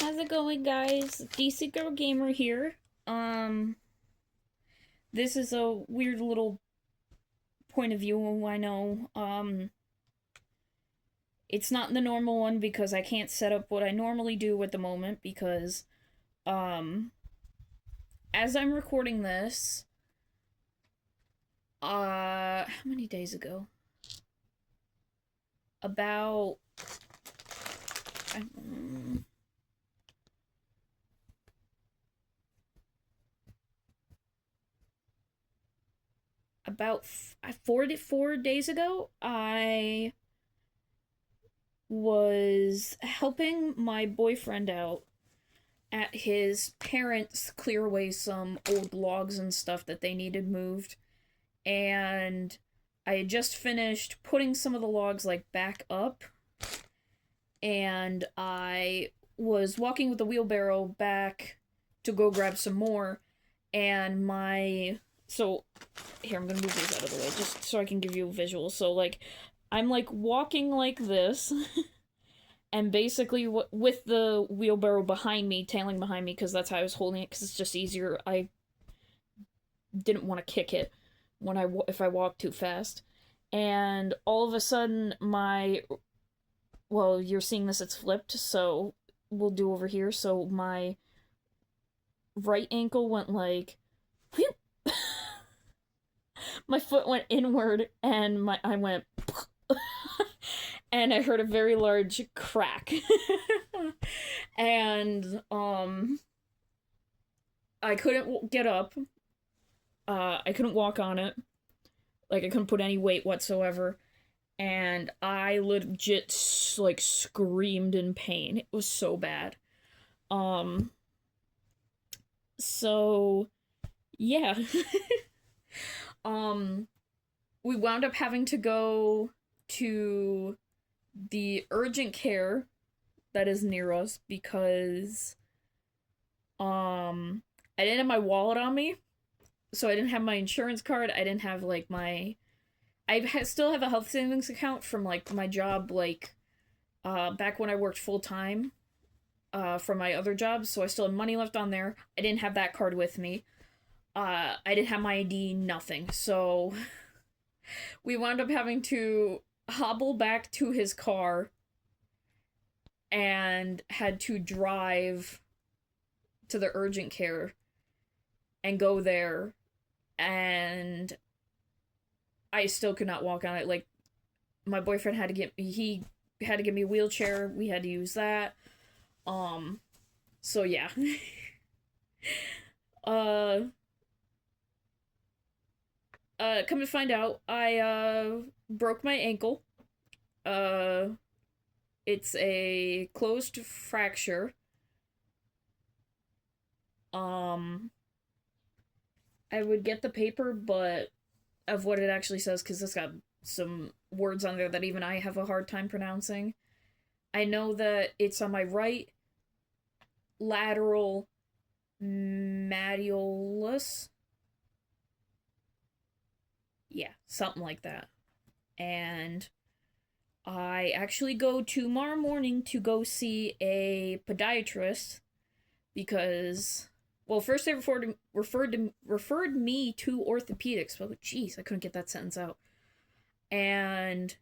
How's it going, guys? DC Girl Gamer here. This is a weird little point of view, I know. It's not the normal one because I can't set up what I normally do at the moment because, um, as I'm recording this, how many days ago? About, um, about 4 days ago, I was helping my boyfriend out at his parents clear away some old logs and stuff that they needed moved. And I had just finished putting some of the logs like back up, and I was walking with the wheelbarrow back to go grab some more, and my so here, I'm gonna move these out of the way just so I can give you a visual. So like I'm like walking like this and basically with the wheelbarrow behind me, tailing behind me, because that's how I was holding it, because it's just easier. I didn't want to kick it if I walk too fast. And all of a sudden well, you're seeing this, it's flipped, so we'll do over here. So my right ankle went like whew. My foot went inward and I went and I heard a very large crack. And I couldn't get up. I couldn't walk on it. Like, I couldn't put any weight whatsoever. And I legit, like, screamed in pain. It was so bad. Um, so, yeah. um, we wound up having to go to the urgent care that is near us because, I didn't have my wallet on me, so I didn't have my insurance card. I didn't have like still have a health savings account from like my job, like back when I worked full time from my other jobs, so I still had money left on there. I didn't have that card with me. I didn't have my ID, nothing. So we wound up having to hobble back to his car and had to drive to the urgent care and go there, and I still could not walk on it. Like, my boyfriend he had to give me a wheelchair. We had to use that. So yeah. uh Come to find out, I broke my ankle. Uh it's a closed fracture. Um I would get the paper, but of what it actually says, because it's got some words on there that even I have a hard time pronouncing. I know that it's on my right lateral malleolus. Yeah, something like that. And I actually go tomorrow morning to go see a podiatrist because, well, first they referred me to orthopedics. Well, jeez, I couldn't get that sentence out. And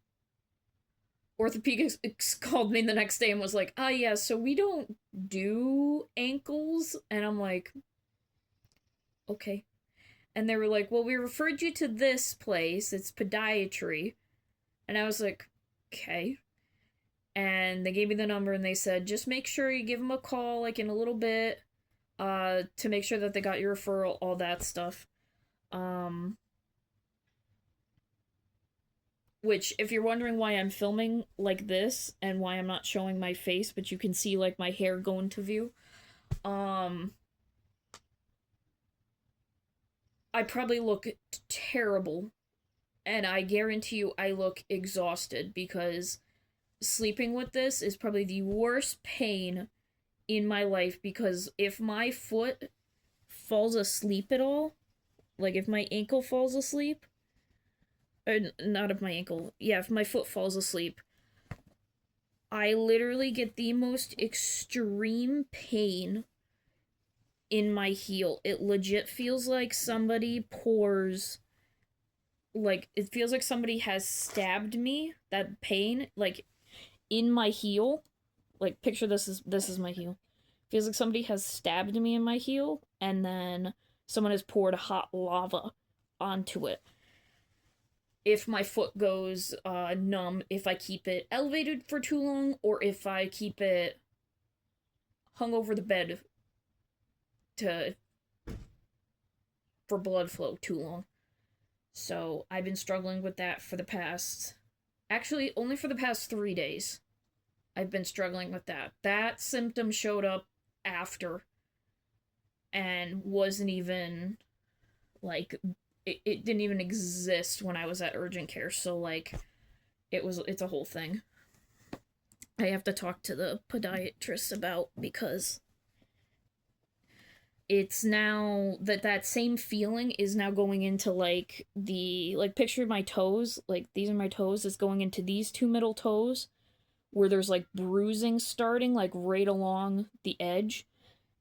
orthopedics called me the next day and was like, "Ah, yeah, so we don't do ankles." And I'm like, "Okay." And they were like, "Well, we referred you to this place. It's podiatry." And I was like, "Okay." And they gave me the number and they said, "Just make sure you give them a call like in a little bit to make sure that they got your referral, all that stuff." Um which, if you're wondering why I'm filming like this and why I'm not showing my face, but you can see like my hair go into view, um I probably look terrible, and I guarantee you I look exhausted because sleeping with this is probably the worst pain in my life, because if my foot falls asleep at all, like if my ankle falls asleep, or not if my ankle, yeah, if my foot falls asleep, I literally get the most extreme pain in my heel. It legit feels like somebody pours, like, it feels like somebody has stabbed me, that pain, like, in my heel. Like, picture this is my heel. Feels like somebody has stabbed me in my heel, and then someone has poured hot lava onto it. If my foot goes numb, if I keep it elevated for too long, or if I keep it hung over the bed to for blood flow too long. So I've been struggling with that for the past, actually only for the past 3 days. I've been struggling with that. That symptom showed up after and wasn't even like it didn't even exist when I was at urgent care. So like it's a whole thing. I have to talk to the podiatrist about, because it's now that same feeling is now going into like the, like, picture my toes, like these are my toes, is going into these two middle toes where there's like bruising starting like right along the edge,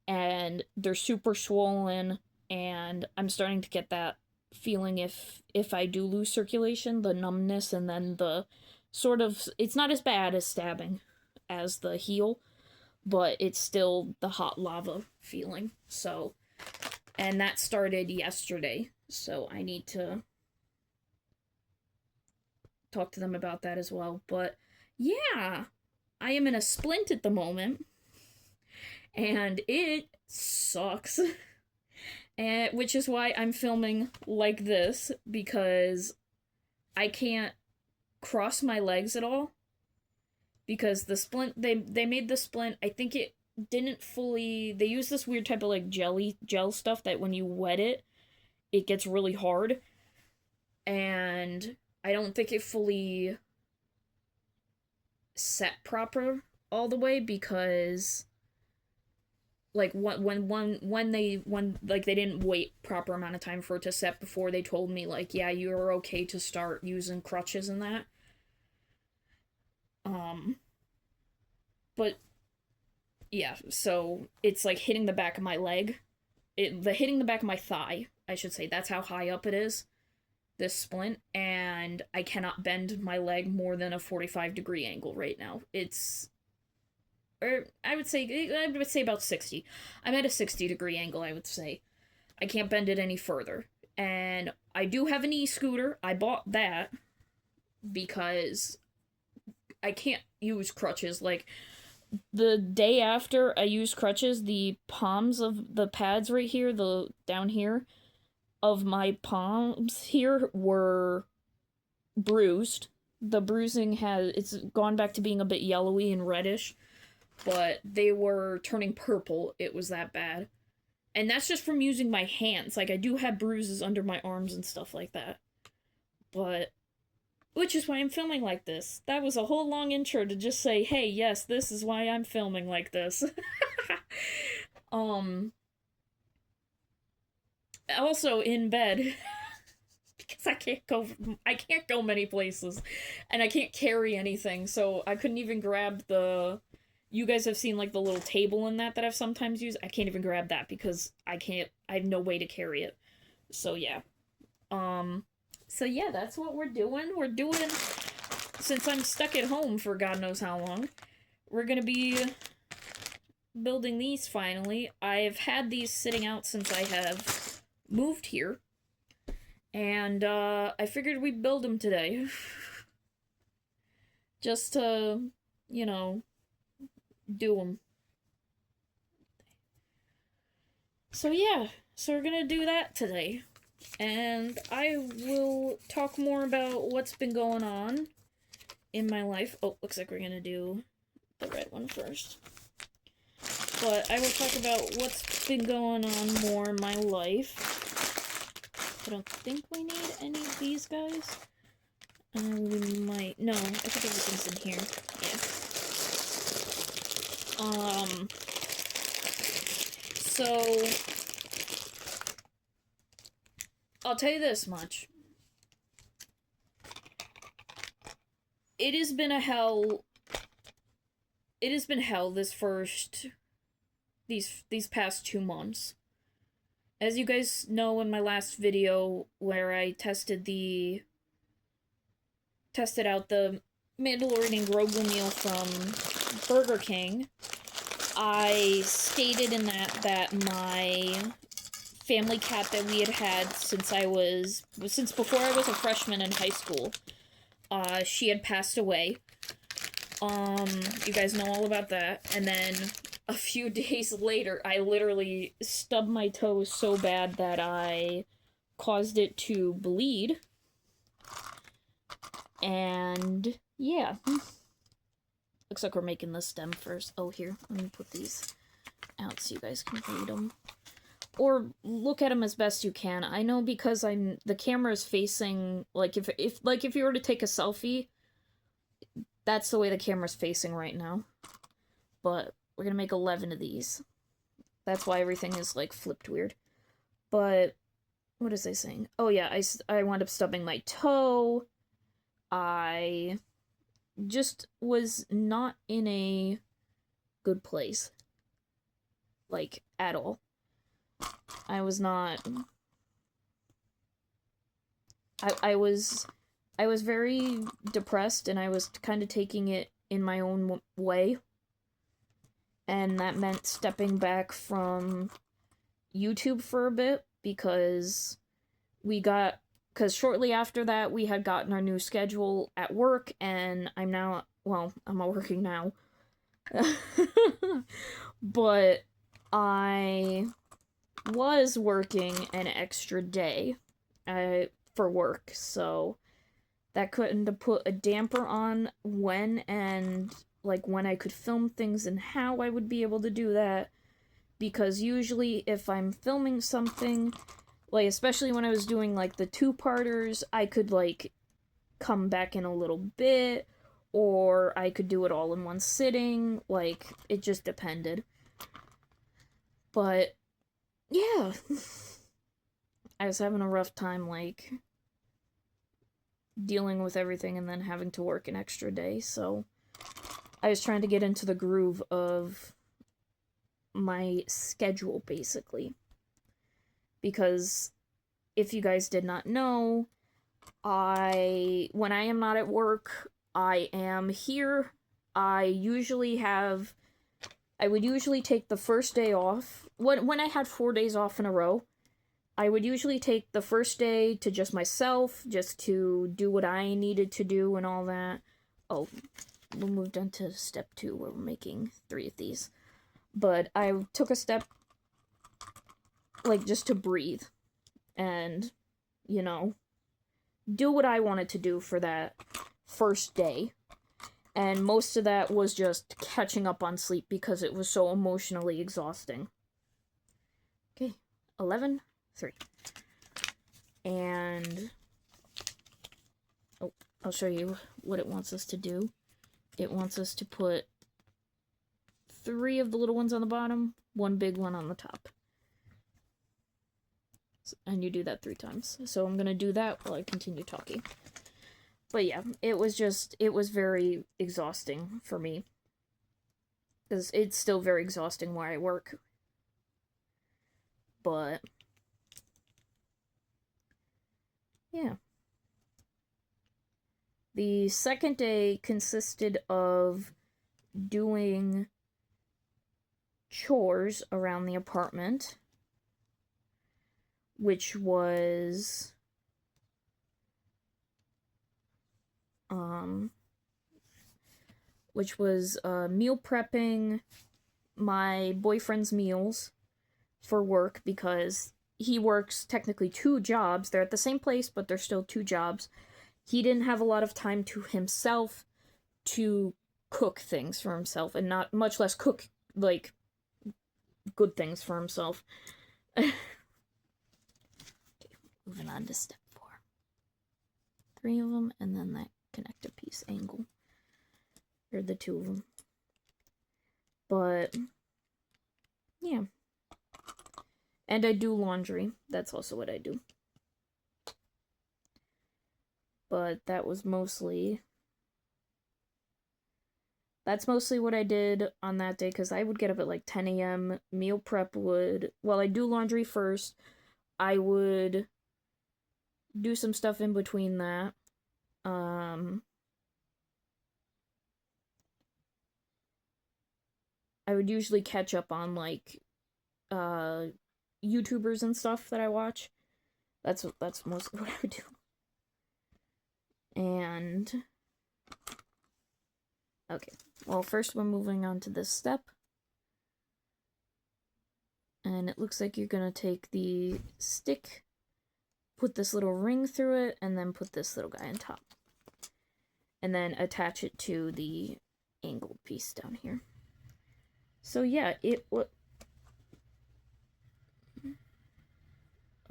and they're super swollen, and I'm starting to get that feeling if I do lose circulation, the numbness, and then the sort of, it's not as bad as stabbing as the heel, but it's still the hot lava feeling. So, and that started yesterday, so I need to talk to them about that as well. But yeah, I am in a splint at the moment, and it sucks. And which is why I'm filming like this, because I can't cross my legs at all, because the splint, they made the splint, I think it didn't fully, they use this weird type of like gel stuff that when you wet it gets really hard, and I don't think it fully set proper all the way, because like when they didn't wait proper amount of time for it to set before they told me like, yeah, you're okay to start using crutches and that. But yeah, so it's like hitting the back of my leg, hitting the back of my thigh, I should say. That's how high up it is, this splint, and I cannot bend my leg more than a 45-degree angle right now. It's, or I would say about 60. I'm at a 60-degree angle, I would say. I can't bend it any further. And I do have an e-scooter. I bought that because I can't use crutches. Like, the day after I used crutches, the palms of the pads right here, the down here of my palms here, were bruised. The bruising it's gone back to being a bit yellowy and reddish, but they were turning purple. It was that bad. And that's just from using my hands. Like, I do have bruises under my arms and stuff like that. But, which is why I'm filming like this. That was a whole long intro to just say, hey, yes, this is why I'm filming like this. Also in bed, because I can't go many places, and I can't carry anything, so I couldn't even grab you guys have seen like the little table in that I've sometimes used. I can't even grab that because I have no way to carry it. So yeah. So yeah, that's what we're doing. Since I'm stuck at home for God knows how long, we're gonna be building these finally. I've had these sitting out since I have moved here, and I figured we'd build them today. Just to, do them. So yeah, so we're gonna do that today. And I will talk more about what's been going on in my life. Oh, looks like we're gonna do the red one first. But I will talk about what's been going on more in my life. I don't think we need any of these guys. We might. No, I think everything's in here. Yeah. So I'll tell you this much. It has been a hell it has been hell these past 2 months. As you guys know in my last video where I tested out the Mandalorian Grogu meal from Burger King, I stated in that my family cat that we had since before I was a freshman in high school, she had passed away. You guys know all about that. And then a few days later, I literally stubbed my toe so bad that I caused it to bleed. And yeah. Looks like we're making the stem first. Oh, here, let me put these out so you guys can read them. Or look at them as best you can. I know because the camera is facing, like if you were to take a selfie, that's the way the camera's facing right now. But we're gonna make 11 of these. That's why everything is like flipped weird. But what is I saying? Oh yeah, I wound up stubbing my toe. I just was not in a good place. Like, at all. I was not... I was very depressed, and I was kind of taking it in my own way. And that meant stepping back from YouTube for a bit, because shortly after that, we had gotten our new schedule at work, and I'm not working now. But I was working an extra day for work, so that couldn't have put a damper on when I could film things and how I would be able to do that, because usually if I'm filming something, like, especially when I was doing, like, the two-parters, I could, like, come back in a little bit, or I could do it all in one sitting, like, it just depended. But, yeah. I was having a rough time, like, dealing with everything and then having to work an extra day, so I was trying to get into the groove of my schedule, basically. Because if you guys did not know, when I am not at work, I am here. I would usually take the first day off. When I had 4 days off in a row, I would usually take the first day to just myself, just to do what I needed to do and all that. Oh, we'll move down to step 2 where we're making 3 of these. But I took a step, like, just to breathe and, do what I wanted to do for that first day. And most of that was just catching up on sleep because it was so emotionally exhausting. Okay, 11, 3. And I'll show you what it wants us to do. It wants us to put 3 of the little ones on the bottom, 1 big one on the top. And you do that 3 times. So I'm gonna do that while I continue talking. But yeah, it was very exhausting for me. Because it's still very exhausting where I work. But yeah. The second day consisted of doing chores around the apartment, which was meal prepping my boyfriend's meals for work, because he works technically 2 jobs. They're at the same place, but they're still 2 jobs. He didn't have a lot of time to himself to cook things for himself, and not much less cook, like, good things for himself. Okay, moving on to step 4. 3 of them, and then that connector piece angle. Or the 2 of them. But, yeah. And I do laundry. That's also what I do. But that was mostly that's mostly what I did on that day because I would get up at like 10 a.m. Meal prep would, well, I do laundry first. I would do some stuff in between that. I would usually catch up on like uh YouTubers and stuff that I watch. That's mostly what I would do. And okay. Well, first we're moving on to this step. And it looks like you're gonna take the stick, put this little ring through it, and then put this little guy on top. And then attach it to the angled piece down here. So yeah, it would.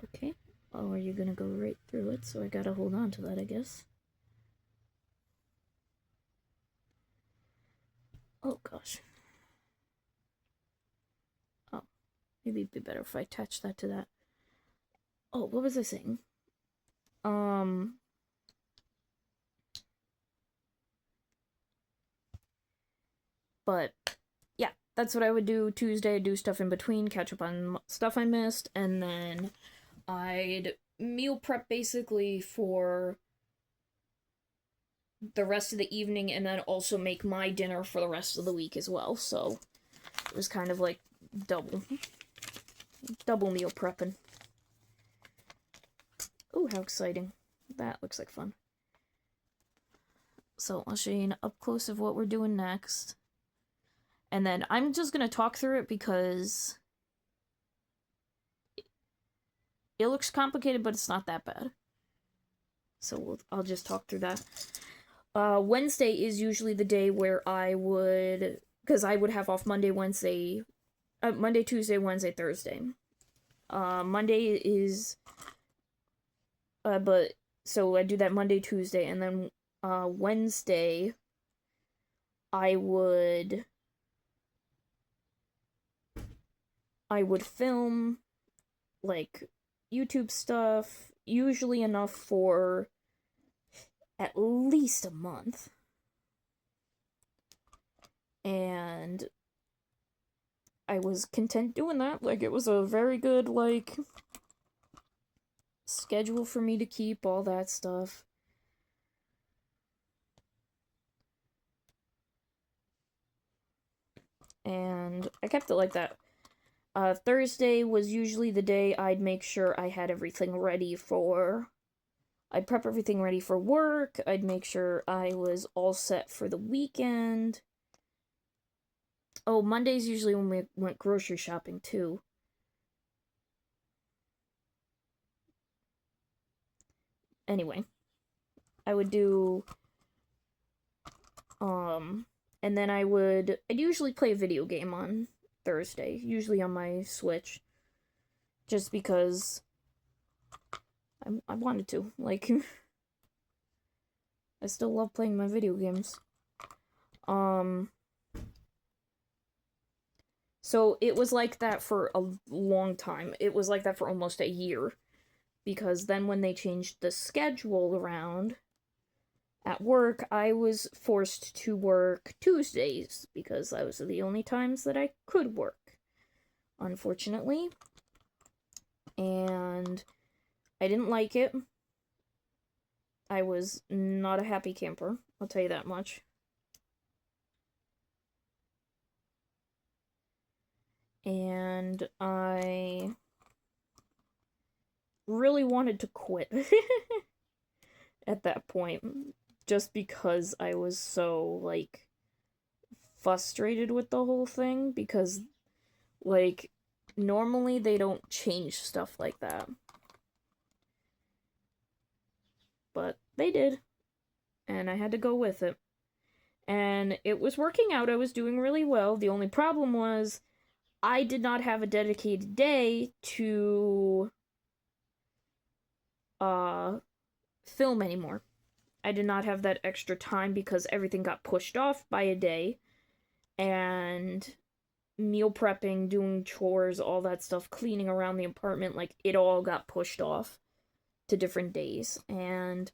Okay. Oh, are you gonna go right through it? So I gotta hold on to that, I guess. Oh gosh. Oh, maybe it'd be better if I attach that to that. Oh, what was I saying? But yeah, that's what I would do Tuesday. I'd do stuff in between, catch up on stuff I missed, and then I'd meal prep basically for the rest of the evening and then also make my dinner for the rest of the week as well. So it was kind of like double meal prepping. Oh, how exciting. That looks like fun. So I'll show you an up close of what we're doing next. And then I'm just going to talk through it because it looks complicated, but it's not that bad. So I'll just talk through that. Wednesday is usually the day where I would, because I would have off Monday, Tuesday, Wednesday, Thursday. Monday is, but, so I do that Monday, Tuesday, and then, Wednesday, I would film, like, YouTube stuff, usually enough for at least a month. And I was content doing that. Like, it was a very good, like, schedule for me to keep, all that stuff. And I kept it like that. Thursday was usually the day I'd make sure I had everything ready for... I'd prep everything ready for work. I'd make sure I was all set for the weekend. Oh, Monday's usually when we went grocery shopping, too. Anyway. I would do... And then I'd usually play a video game on Thursday. Usually on my Switch. Just because... I wanted to. Like... I still love playing my video games. So it was like that for a long time. It was like that for almost a year. Because then when they changed the schedule around at work, I was forced to work Tuesdays. Because those are the only times that I could work. Unfortunately. And I didn't like it. I was not a happy camper. I'll tell you that much. And I really wanted to quit at that point. Just because I was so, like, frustrated with the whole thing. Because, like, normally they don't change stuff like that. But they did. And I had to go with it. And it was working out. I was doing really well. The only problem was I did not have a dedicated day to film anymore. I did not have that extra time because everything got pushed off by a day. And meal prepping, doing chores, all that stuff, cleaning around the apartment, like, it all got pushed off to different days. And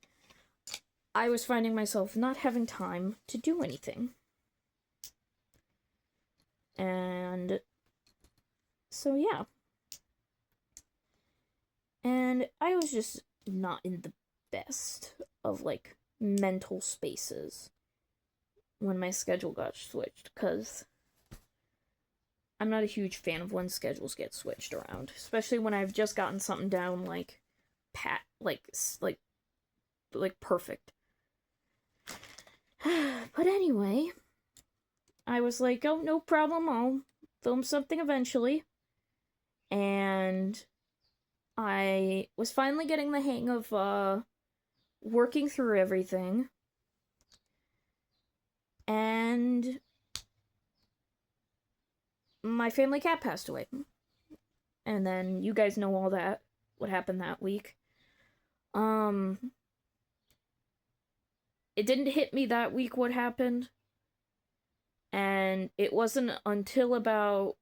I was finding myself not having time to do anything. And so, yeah. And I was just not in the best of, like, mental spaces when my schedule got switched, because I'm not a huge fan of when schedules get switched around, especially when I've just gotten something down, like, like perfect. But anyway, I was like, oh, no problem, I'll film something eventually. And I was finally getting the hang of working through everything. And my family cat passed away. And then you guys know all that, what happened that week. It didn't hit me that week what happened. And it wasn't until about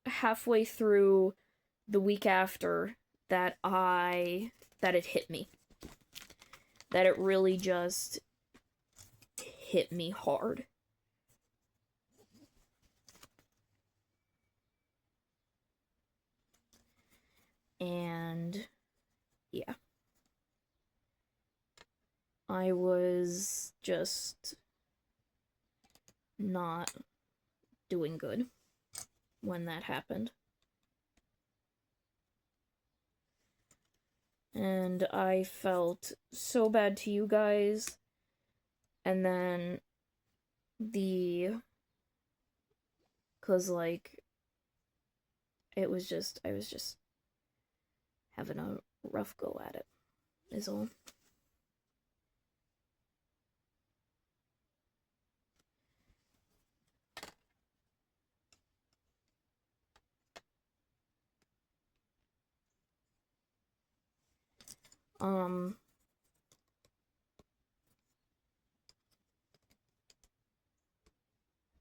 halfway through the week after that it hit me. That it really just hit me hard. And yeah. I was just not doing good when that happened. And I felt so bad to you guys. And then cause like, I was just having a rough go at it, is all.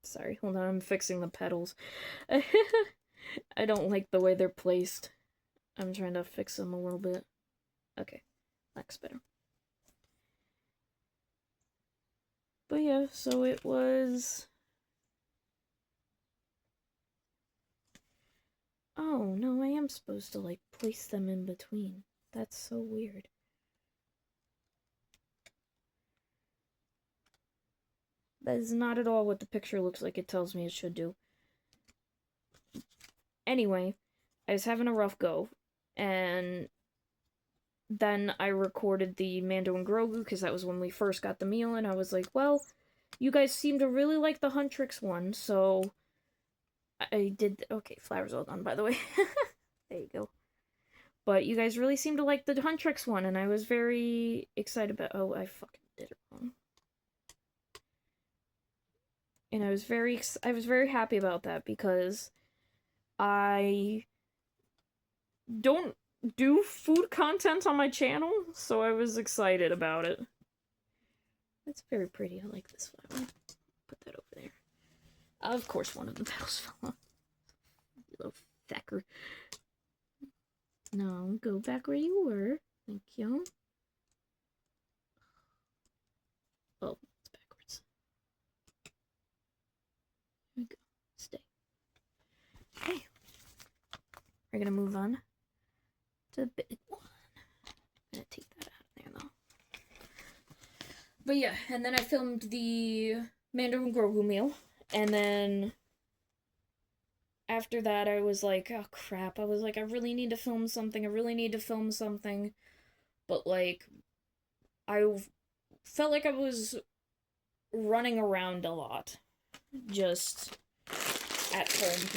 Sorry, hold on, I'm fixing the pedals. I don't like the way they're placed. I'm trying to fix them a little bit. Okay, that's better. But yeah, so it was... Oh, no, I am supposed to, like, place them in between. That's so weird. That is not at all what the picture looks like it tells me it should do. Anyway, I was having a rough go, and then I recorded the Mando and Grogu, because that was when we first got the meal, and I was like, well, you guys seem to really like the Huntrix one, so I did... Okay, flower's all done, by the way. There you go. But you guys really seem to like the Huntrix one, and I was very excited about... Oh, I fucking did it wrong. And I was very happy about that, because I don't do food content on my channel, so I was excited about it. That's very pretty. I like this flower. Put that over there. Of course, one of the petals fell off. You little fecker. No, go back where you were. Thank you. Oh, it's backwards. There we go. Stay. Okay. We're gonna move on to the big one. I'm gonna take that out of there, though. But yeah, and then I filmed the Mando and Grogu meal, and then after that I was like, oh crap, I was like, I really need to film something, but like, I felt like I was running around a lot, just at home.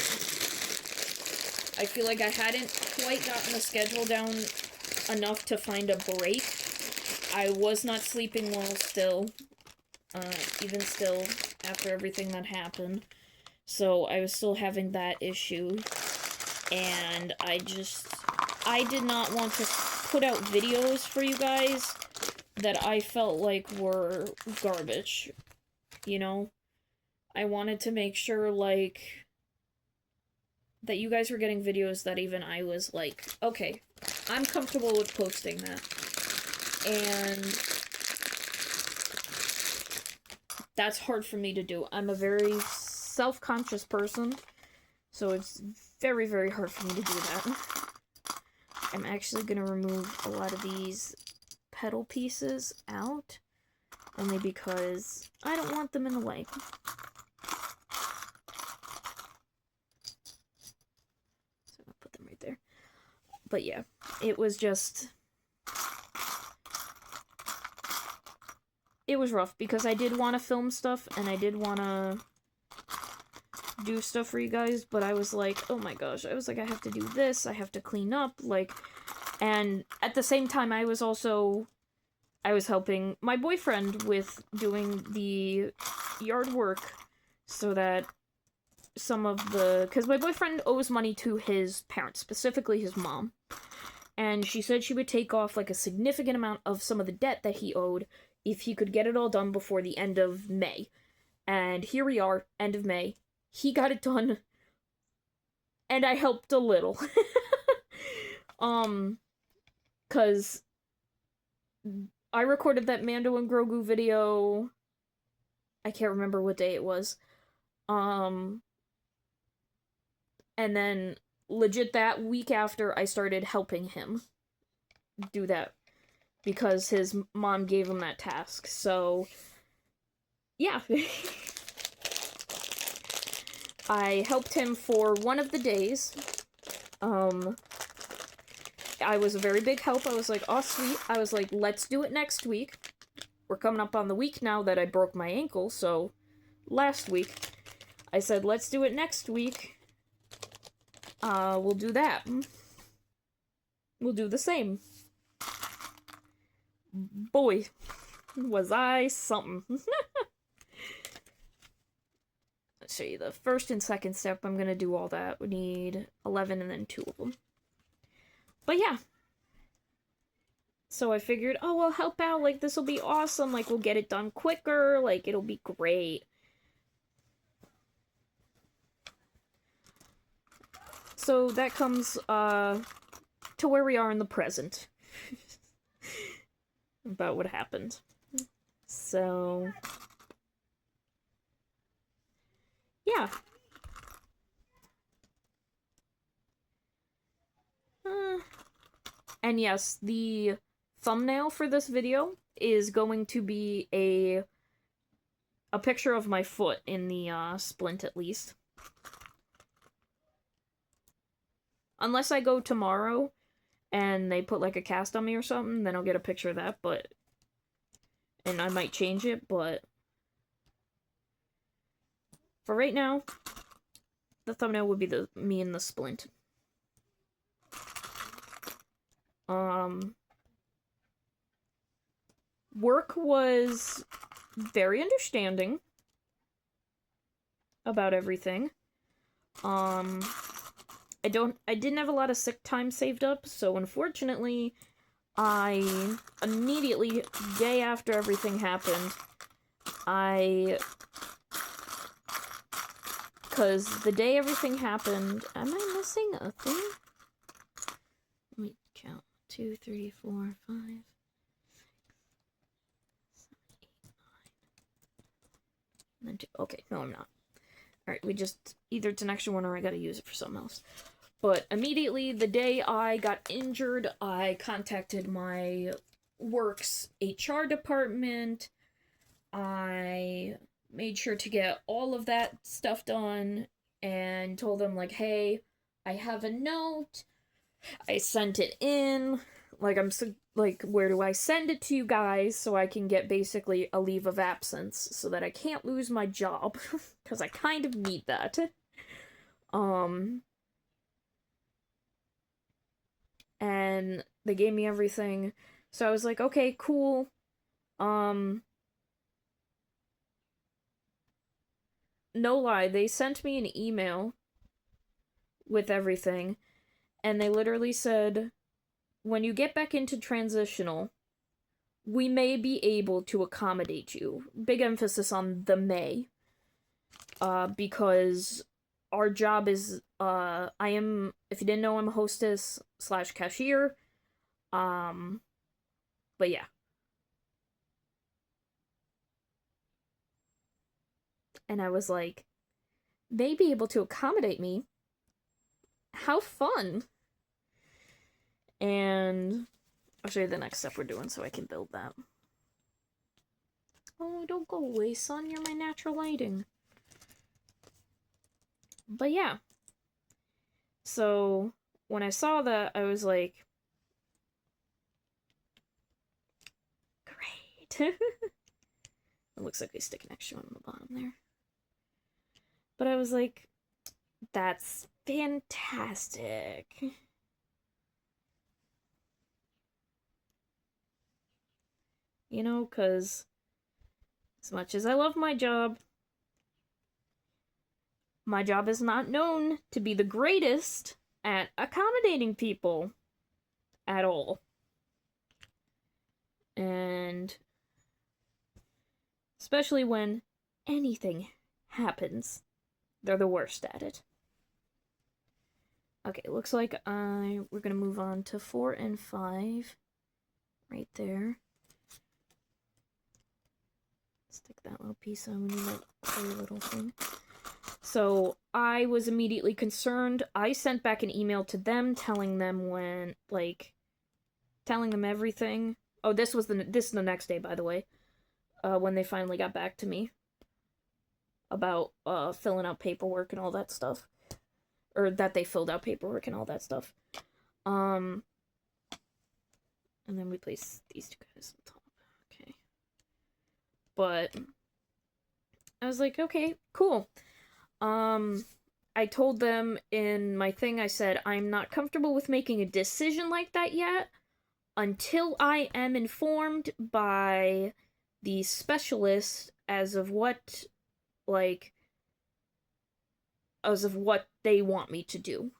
I feel like I hadn't quite gotten the schedule down enough to find a break. I was not sleeping well still, even still, after everything that happened. So I was still having that issue, and I did not want to put out videos for you guys that I felt like were garbage, you know? I wanted to make sure, like, that you guys were getting videos that even I was like, okay, I'm comfortable with posting that. And that's hard for me to do. I'm a very self-conscious person, so it's very, very hard for me to do that. I'm actually gonna remove a lot of these pedal pieces out, only because I don't want them in the way. So I'll put them right there. But yeah, it was just... It was rough, because I did want to film stuff, and I did want to do stuff for you guys, but I was like, oh my gosh, I was like, I have to do this, I have to clean up, like, and at the same time, I was helping my boyfriend with doing the yard work, so that some of the, because my boyfriend owes money to his parents, specifically his mom, and she said she would take off, like, a significant amount of some of the debt that he owed if he could get it all done before the end of May. And here we are, end of May. He got it done, and I helped a little. Cause I recorded that Mando and Grogu video, I can't remember what day it was. And then, legit that week after, I started helping him do that, because his mom gave him that task, so, yeah. I helped him for one of the days. I was a very big help. I was like, oh, sweet. I was like, let's do it next week. We're coming up on the week now that I broke my ankle, so last week. I said, let's do it next week. We'll do that. We'll do the same. Boy, was I something. Let's see, the first and second step, I'm gonna do all that. We need 11 and then 2 of them. But yeah. So I figured, oh, I'll help out, like, this'll be awesome, like, we'll get it done quicker, like, it'll be great. So that comes, to where we are in the present. About what happened. So... yeah. And yes, the thumbnail for this video is going to be a picture of my foot in the splint, at least. Unless I go tomorrow and they put like a cast on me or something, then I'll get a picture of that, but... and I might change it, but... for right now, the thumbnail would be me in the splint. Work was very understanding about everything. I didn't have a lot of sick time saved up, so unfortunately, I immediately, day after everything happened, because the day everything happened, am I missing a thing? Let me count. 2, 3, 4, 5, 6, 7, 8, 9. And then 2. Okay, no, I'm not. Alright, we just, either it's an extra one or I gotta use it for something else. But immediately, the day I got injured, I contacted my work's HR department. I made sure to get all of that stuff done and told them, like, hey, I have a note. I sent it in. Like, where do I send it to you guys so I can get basically a leave of absence so that I can't lose my job? Because I kind of need that. And they gave me everything. So I was like, okay, cool. No lie, they sent me an email with everything, and they literally said, when you get back into transitional, we may be able to accommodate you. Big emphasis on the may. Because our job is, I am, if you didn't know, I'm a hostess / cashier. But yeah. And I was like, they be able to accommodate me. How fun! And I'll show you the next step we're doing so I can build that. Oh, don't go away, son. You're my natural lighting. But yeah. So, when I saw that, I was like, great. It looks like I stick an extra one on the bottom there. But I was like, that's fantastic. You know, because as much as I love my job is not known to be the greatest at accommodating people at all. And especially when anything happens, they're the worst at it. Okay, looks like we're gonna move on to 4 and 5 right there. Stick that little piece on. We need that other little thing. So I was immediately concerned. I sent back an email to them telling them telling them everything. Oh, this is the next day, by the way, when they finally got back to me about filling out paperwork and all that stuff, or that they filled out paperwork and all that stuff. And then we place these two guys on top. Okay. But I was like, okay, cool. I told them in my thing, I said, I'm not comfortable with making a decision like that yet until I am informed by the specialist as of what they want me to do.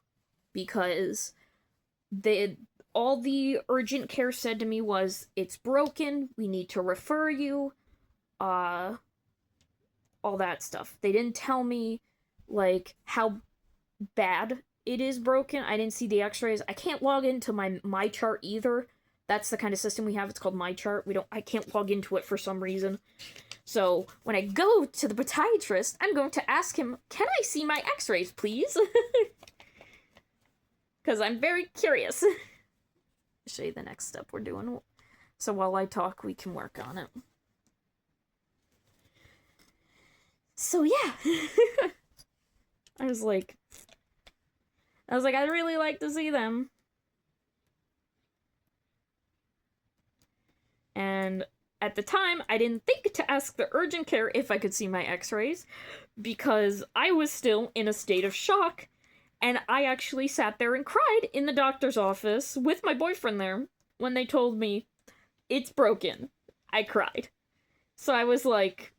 Because all the urgent care said to me was, it's broken, we need to refer you, all that stuff. They didn't tell me how bad it is broken. I didn't see the x-rays. I can't log into my chart either. That's the kind of system we have. It's called my chart. I can't log into it for some reason. So when I go to the podiatrist, I'm going to ask him, can I see my x-rays, please? Because I'm very curious. I'll show you the next step we're doing. So while I talk, we can work on it. So yeah. I was like, I'd really like to see them. And at the time, I didn't think to ask the urgent care if I could see my x-rays, because I was still in a state of shock, and I actually sat there and cried in the doctor's office with my boyfriend there when they told me, it's broken. I cried. So I was like,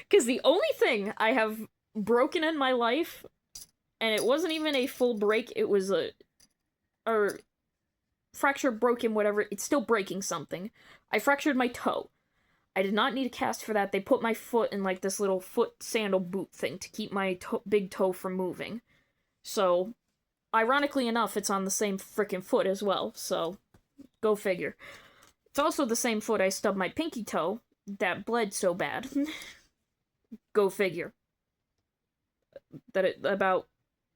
because the only thing I have broken in my life, and it wasn't even a full break, it was or fracture, broken, whatever, it's still breaking something. I fractured my toe. I did not need a cast for that. They put my foot in this little foot sandal boot thing to keep my big toe from moving. So, ironically enough, it's on the same frickin' foot as well, so go figure. It's also the same foot I stubbed my pinky toe that bled so bad. Go figure. About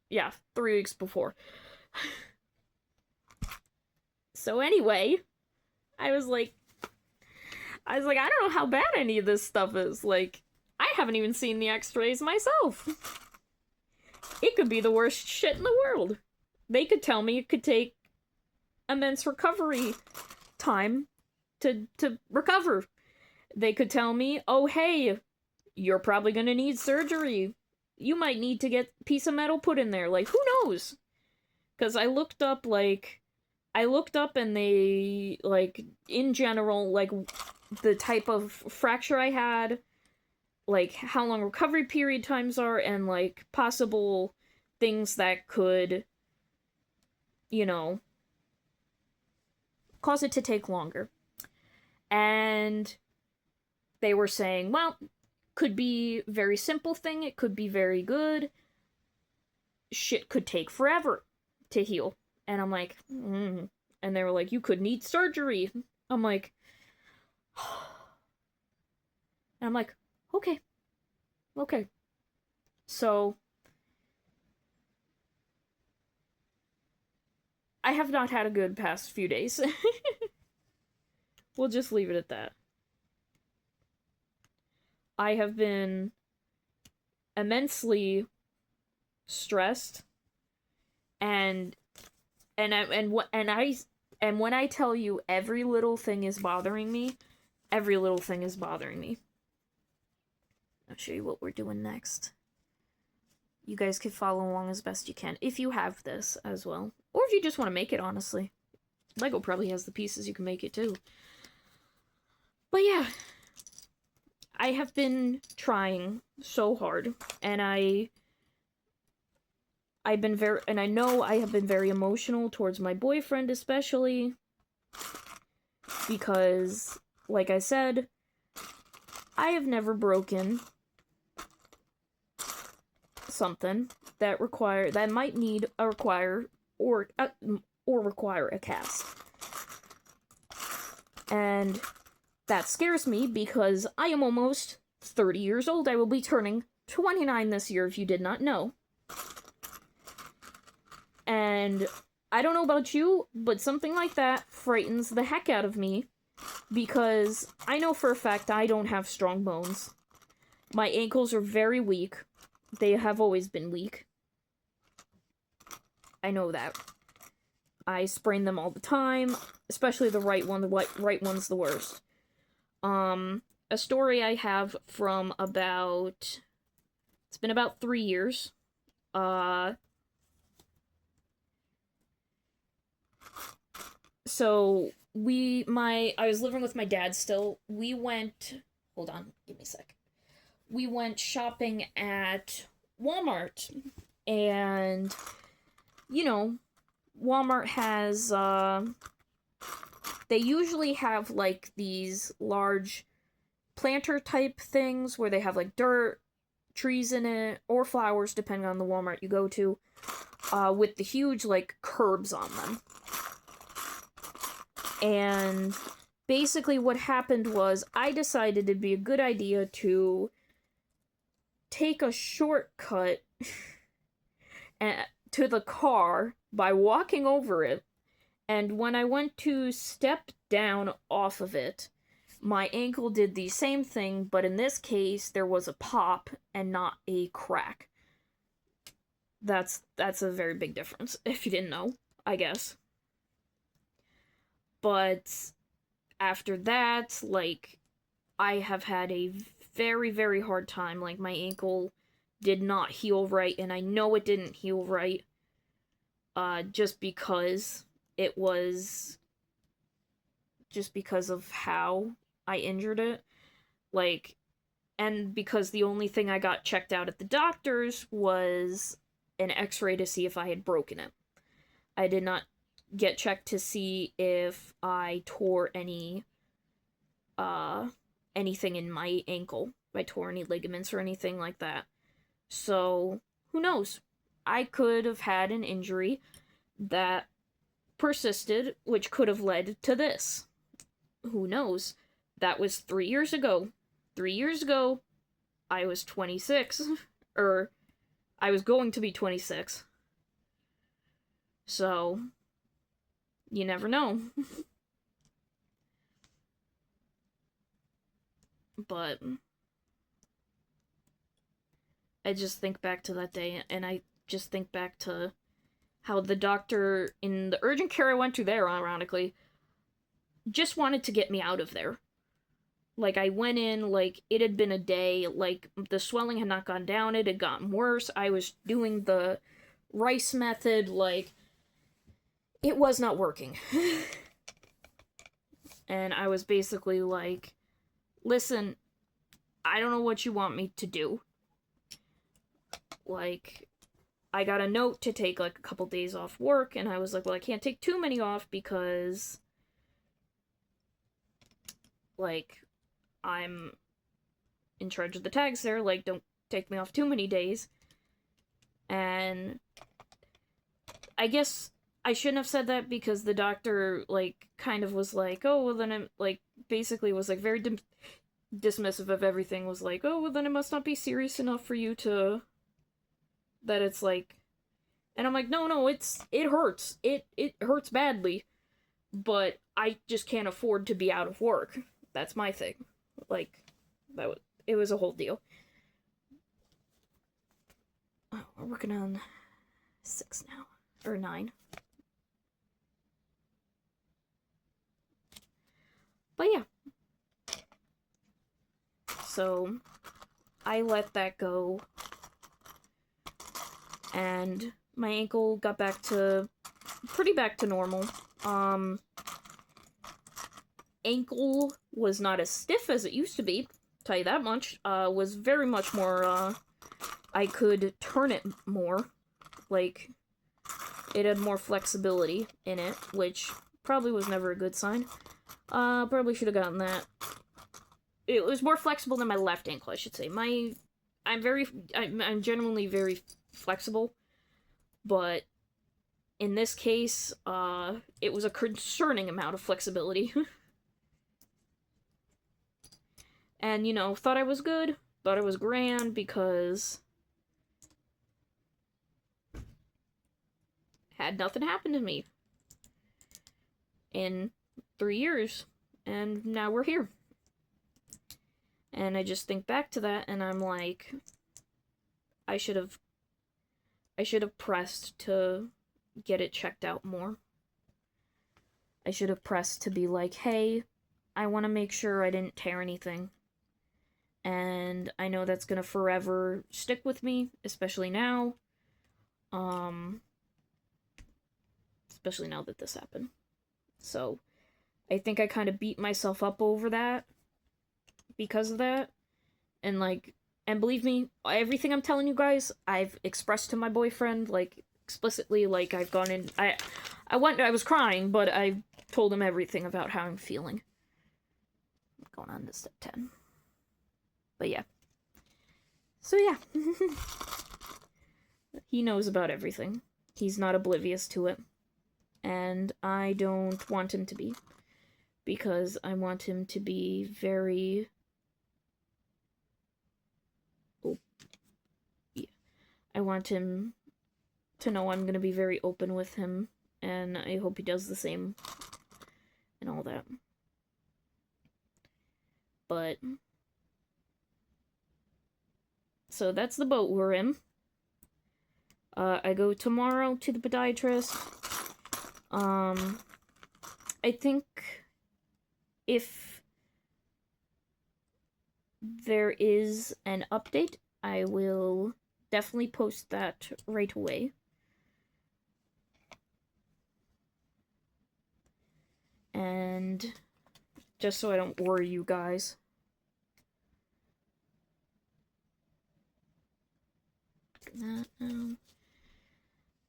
3 weeks before. So anyway, I was like, I don't know how bad any of this stuff is. I haven't even seen the x-rays myself. It could be the worst shit in the world. They could tell me it could take immense recovery time to recover. They could tell me, oh hey, you're probably gonna need surgery. You might need to get a piece of metal put in there. Who knows? Because I looked up and they, in general, the type of fracture I had, how long recovery period times are, and, possible things that could, cause it to take longer. And they were saying, well, could be very simple thing, it could be very good. Shit could take forever to heal. And I'm like, And they were like, you could need surgery. I'm like, and I'm like, okay. Okay. So, I have not had a good past few days. We'll just leave it at that. I have been immensely stressed, and and when I tell you every little thing is bothering me, every little thing is bothering me. I'll show you what we're doing next. You guys can follow along as best you can if you have this as well, or if you just want to make it. Honestly, Lego probably has the pieces you can make it too. But yeah, I have been trying so hard, and I've been very, and I know I have been very emotional towards my boyfriend, especially because, like I said, I have never broken something that might need a require or require a cast, and that scares me because I am almost 30 years old. I will be turning 29 this year, if you did not know. And I don't know about you, but something like that frightens the heck out of me, because I know for a fact I don't have strong bones. My ankles are very weak. They have always been weak. I know that. I sprain them all the time, especially the right one. The right one's the worst. A story I have from it's been about 3 years. So I was living with my dad still. Hold on, give me a sec. We went shopping at Walmart, and, Walmart has, they usually have, like, these large planter type things where they have, like, dirt, trees in it, or flowers, depending on the Walmart you go to, with the huge, like, curbs on them. And basically what happened was I decided it'd be a good idea to take a shortcut to the car by walking over it. And when I went to step down off of it, my ankle did the same thing, but in this case, there was a pop and not a crack. That's a very big difference, if you didn't know, I guess. But after that, like, I have had a very, very hard time. Like, my ankle did not heal right, and I know it didn't heal right, just because of how I injured it. Like, and because the only thing I got checked out at the doctor's was an x-ray to see if I had broken it. I did not get checked to see if I tore anything in my ankle. If I tore any ligaments or anything like that. So, who knows? I could have had an injury that persisted, which could have led to this. Who knows? That was 3 years ago. 3 years ago, I was 26. Or, I was going to be 26. So, you never know. But I just think back to that day, and I just think back to how the doctor in the urgent care I went to there, ironically, just wanted to get me out of there. Like, I went in, like, it had been a day, like, the swelling had not gone down, it had gotten worse, I was doing the rice method, like, it was not working. And I was basically like, listen, I don't know what you want me to do. Like, I got a note to take, like, a couple days off work, and I was like, well, I can't take too many off because, like, I'm in charge of the tags there, like, don't take me off too many days. And I guess I shouldn't have said that, because the doctor, like, kind of was like, oh, well, then I'm, like, basically was, like, very dismissive of everything, was like, oh, well, then it must not be serious enough for you to... that it's like... And I'm like, no, it hurts. It hurts badly. But I just can't afford to be out of work. That's my thing. Like, it was a whole deal. Oh, we're working on 6 now. Or 9. But yeah. So, I let that go. And my ankle got pretty back to normal. Ankle was not as stiff as it used to be, tell you that much. Was very much more, I could turn it more. Like, it had more flexibility in it, which probably was never a good sign. Probably should have gotten that. It was more flexible than my left ankle, I should say. I'm genuinely very flexible, but in this case, it was a concerning amount of flexibility. And, thought I was good, thought I was grand, because had nothing happen to me in 3 years, and now we're here. And I just think back to that, and I'm like, I should have pressed to get it checked out more. I should have pressed to be like, hey, I want to make sure I didn't tear anything. And I know that's gonna forever stick with me, especially now. Especially now that this happened. So, I think I kind of beat myself up over that. Because of that. And believe me, everything I'm telling you guys, I've expressed to my boyfriend, explicitly, I've gone in, I was crying, but I told him everything about how I'm feeling. I'm going on to step 10. But yeah. So yeah. He knows about everything. He's not oblivious to it. And I don't want him to be. Because I want him to be very... Oh. Yeah. I want him to know I'm gonna be very open with him. And I hope he does the same. And all that. But... So that's the boat we're in. I go tomorrow to the podiatrist. I think if there is an update, I will definitely post that right away. And just so I don't worry you guys.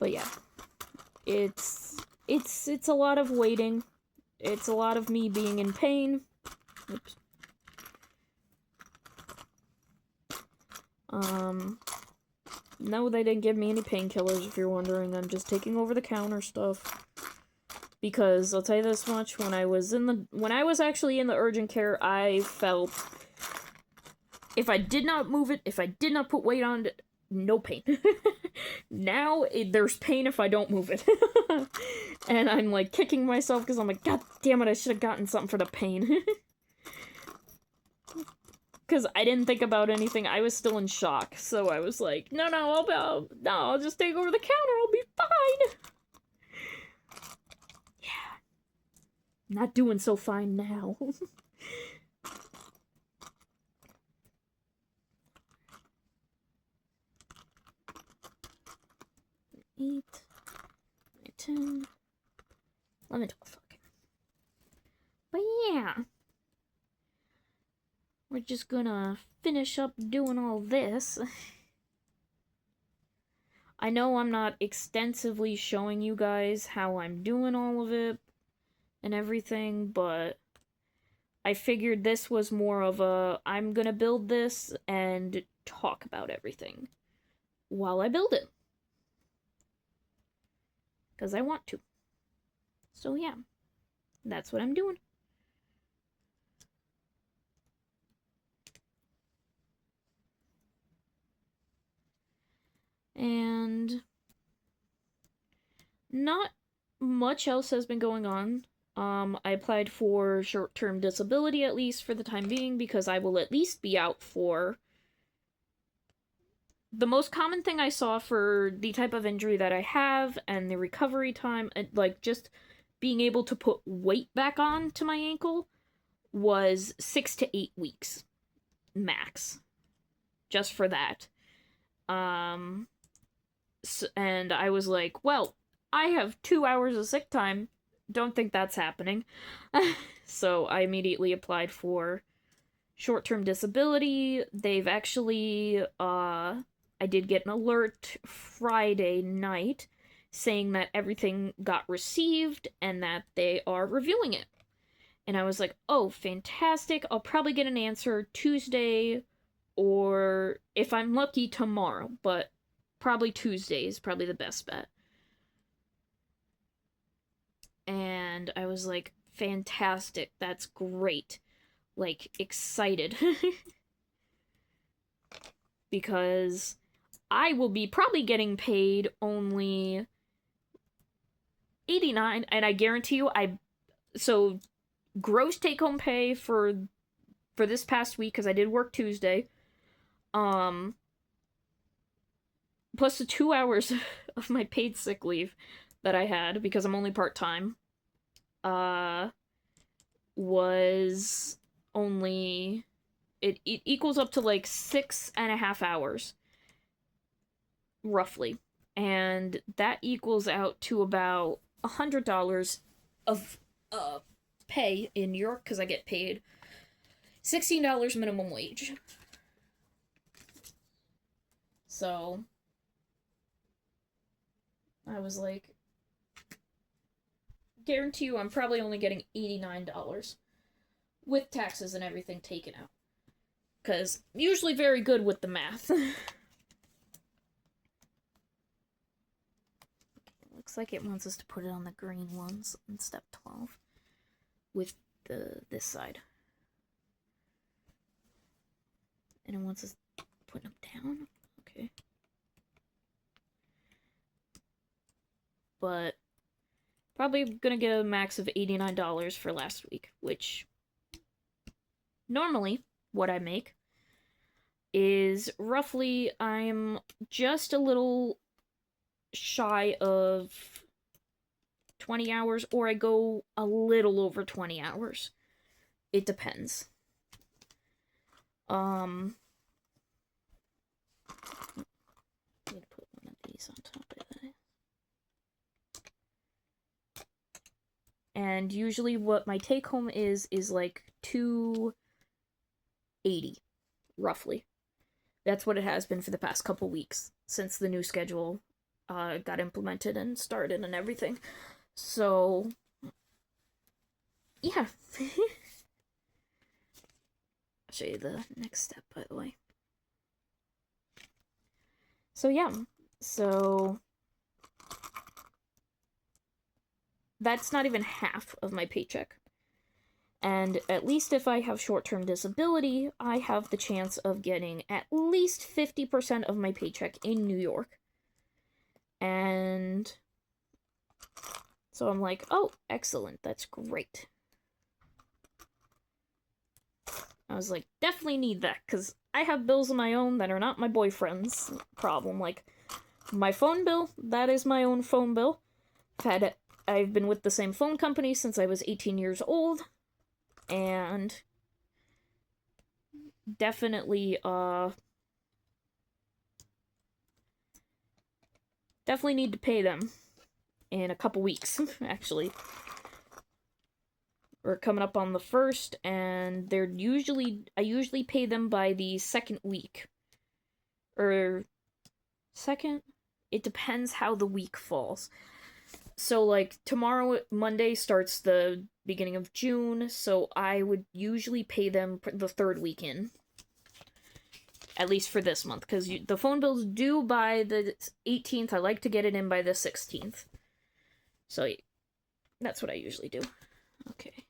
But yeah, it's a lot of waiting. It's a lot of me being in pain. Oops. No, they didn't give me any painkillers, if you're wondering. I'm just taking over-the-counter stuff. Because, I'll tell you this much, when I was actually in the urgent care, I felt... If I did not move it, if I did not put weight on it, no pain. Now, there's pain if I don't move it. And I'm, kicking myself because I'm like, God damn it, I should have gotten something for the pain. Because I didn't think about anything. I was still in shock. So I was like, no, I'll just take over the counter. I'll be fine. Yeah. Not doing so fine now. Eight, 10, 11, 12. Okay. But yeah. We're just gonna finish up doing all this. I know I'm not extensively showing you guys how I'm doing all of it and everything, but I figured this was more of a, I'm gonna build this and talk about everything while I build it. Because I want to. So yeah, that's what I'm doing. not much else has been going on. I applied for short-term disability at least for the time being because I will at least be out for the most common thing I saw for the type of injury that I have and the recovery time, like just being able to put weight back on to my ankle, was 6 to 8 weeks max. Just for that. And I was like, well, I have 2 hours of sick time. Don't think that's happening. So I immediately applied for short-term disability. They've actually, I did get an alert Friday night saying that everything got received and that they are reviewing it. And I was like, oh, fantastic. I'll probably get an answer Tuesday or if I'm lucky tomorrow, but probably Tuesday is probably the best bet. And I was like, fantastic. That's great. Like, excited. Because I will be probably getting paid only 89, and I guarantee you so gross take home pay for this past week cuz I did work Tuesday, plus the 2 hours of my paid sick leave that I had because I'm only part-time, was only it equals up to like 6.5 hours roughly, and that equals out to about $100 of pay in New York because I get paid $16 minimum wage. So I was like, guarantee you I'm probably only getting $89 with taxes and everything taken out. Because I'm usually very good with the math. Looks like it wants us to put it on the green ones in step 12 with this side. And it wants us to put them down. Okay. But probably gonna get a max of $89 for last week, which normally what I make is roughly, I'm just a little shy of 20 hours, or I go a little over 20 hours. It depends. Need to put one of these on top of that. And usually what my take home is like 280, roughly. That's what it has been for the past couple weeks since the new schedule got implemented and started and everything. So, yeah. I'll show you the next step, by the way. So, yeah. So, that's not even half of my paycheck. And at least if I have short-term disability, I have the chance of getting at least 50% of my paycheck in New York. And so I'm like, oh, excellent, that's great. I was like, definitely need that, because I have bills of my own that are not my boyfriend's problem. Like, my phone bill, that is my own phone bill. I've been with the same phone company since I was 18 years old. And definitely need to pay them in a couple weeks, actually. We're coming up on the 1st, and I usually pay them by the second week. Or second? It depends how the week falls. So, like, tomorrow, Monday, starts the beginning of June, so I would usually pay them the third week in. At least for this month, because the phone bill's due by the 18th. I like to get it in by the 16th. So, that's what I usually do. Okay.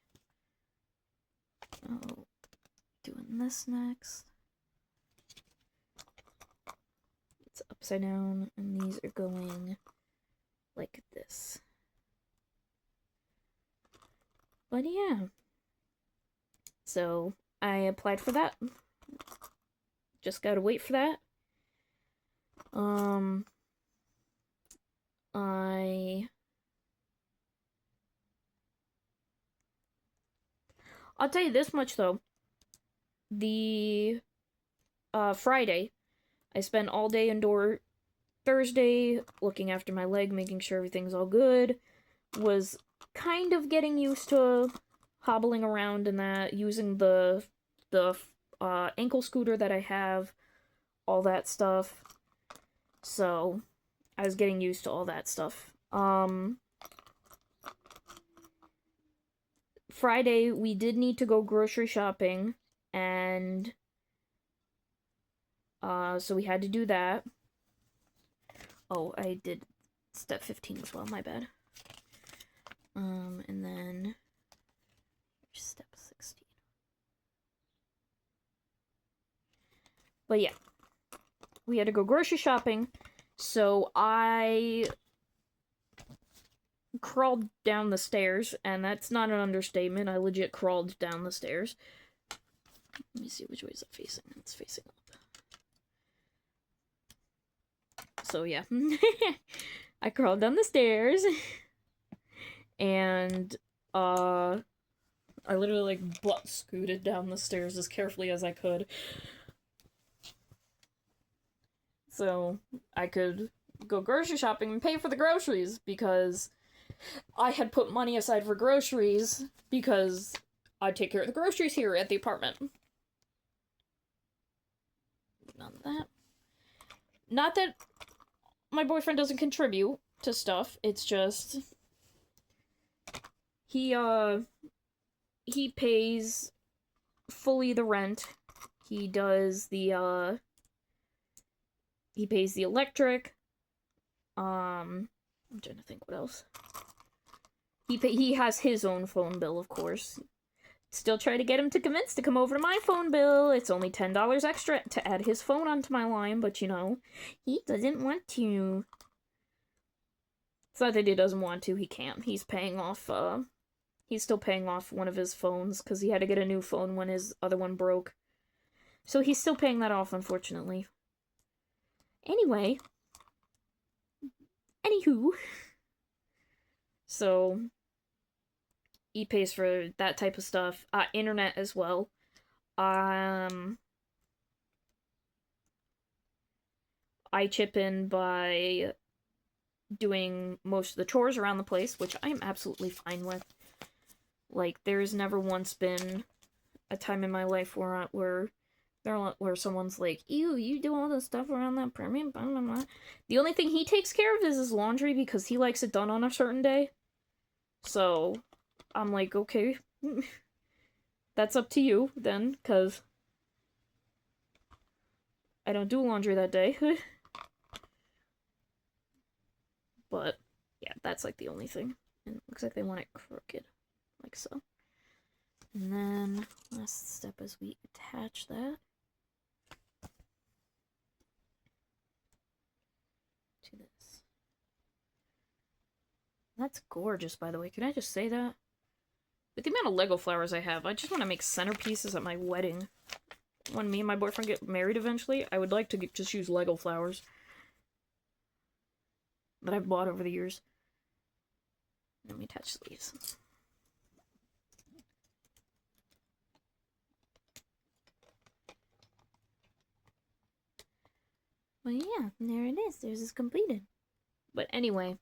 Oh, doing this next. It's upside down, and these are going like this. But yeah. So, I applied for that. Just gotta wait for that. I'll tell you this much though. The Friday, I spent all day indoor. Thursday, looking after my leg, making sure everything's all good. Was kind of getting used to hobbling around and that, using the ankle scooter that I have, all that stuff. So, I was getting used to all that stuff. Friday, we did need to go grocery shopping, and so we had to do that. Oh, I did step 15 as well, my bad. And then step 16. But yeah, we had to go grocery shopping, so I crawled down the stairs, and that's not an understatement. I legit crawled down the stairs. Let me see which way is it facing. It's facing up. So yeah, I crawled down the stairs, and I literally like butt scooted down the stairs as carefully as I could, so I could go grocery shopping and pay for the groceries, because I had put money aside for groceries because I take care of the groceries here at the apartment. Not that my boyfriend doesn't contribute to stuff, it's just he pays fully the rent. He does the he pays the electric. I'm trying to think what else. He has his own phone bill, of course. Still try to get him to convince to come over to my phone bill. It's only $10 extra to add his phone onto my line, but you know, he doesn't want to. It's not that he doesn't want to, he can't. He's paying off, he's still paying off one of his phones, because he had to get a new phone when his other one broke. So he's still paying that off, unfortunately. Anyway. Anywho. So, he pays for that type of stuff. Internet as well. I chip in by doing most of the chores around the place, which I am absolutely fine with. Like, there's never once been a time in my life where someone's like, ew, you do all this stuff around that premium, blah, blah, blah. The only thing he takes care of is his laundry, because he likes it done on a certain day. So, I'm like, okay, that's up to you, then, because I don't do laundry that day. But, yeah, that's, like, the only thing. And it looks like they want it crooked, like so. And then, last step is we attach that to this. That's gorgeous, by the way. Can I just say that? With the amount of Lego flowers I have, I just want to make centerpieces at my wedding. When me and my boyfriend get married eventually, I would like to just use Lego flowers that I've bought over the years. Let me attach these. Well, yeah, there it is. There's this completed. But anyway,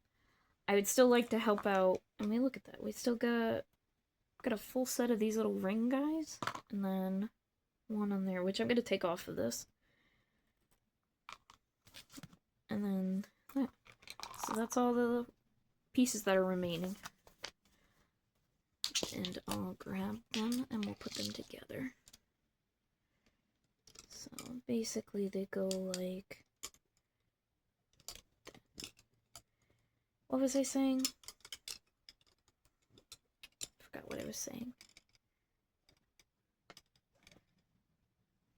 I would still like to help out. I mean, look at that. We still got a full set of these little ring guys, and then one on there, which I'm gonna take off of this. And then that. So that's all the pieces that are remaining. And I'll grab them and we'll put them together. So basically they go like... What was I saying? Forgot what I was saying.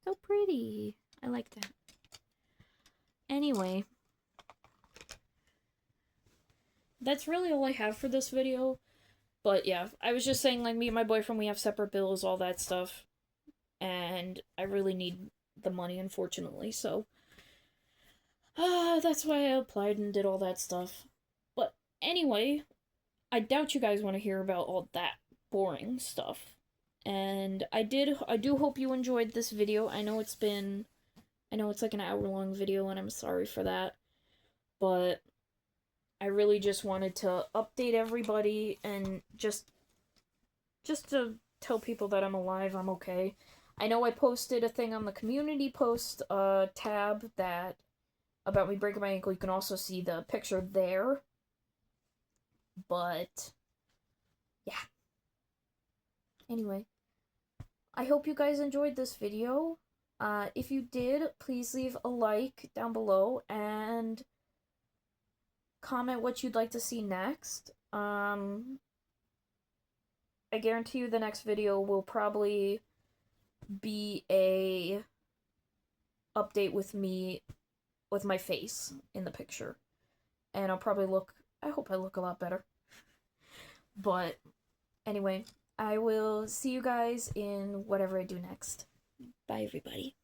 So pretty. I like that. Anyway. that's really all I have for this video. But yeah, I was just saying, like, me and my boyfriend, we have separate bills, all that stuff. And I really need the money, unfortunately. So, that's why I applied and did all that stuff. But anyway, I doubt you guys want to hear about all that boring stuff. And I do hope you enjoyed this video. I know it's like an hour-long video, and I'm sorry for that. But I really just wanted to update everybody and just to tell people that I'm alive, I'm okay. I know I posted a thing on the community post tab that about me breaking my ankle. You can also see the picture there. But yeah. Anyway, I hope you guys enjoyed this video. If you did, please leave a like down below and comment what you'd like to see next. I guarantee you the next video will probably be a update with me with my face in the picture. And I hope I look a lot better. But anyway, I will see you guys in whatever I do next. Bye, everybody.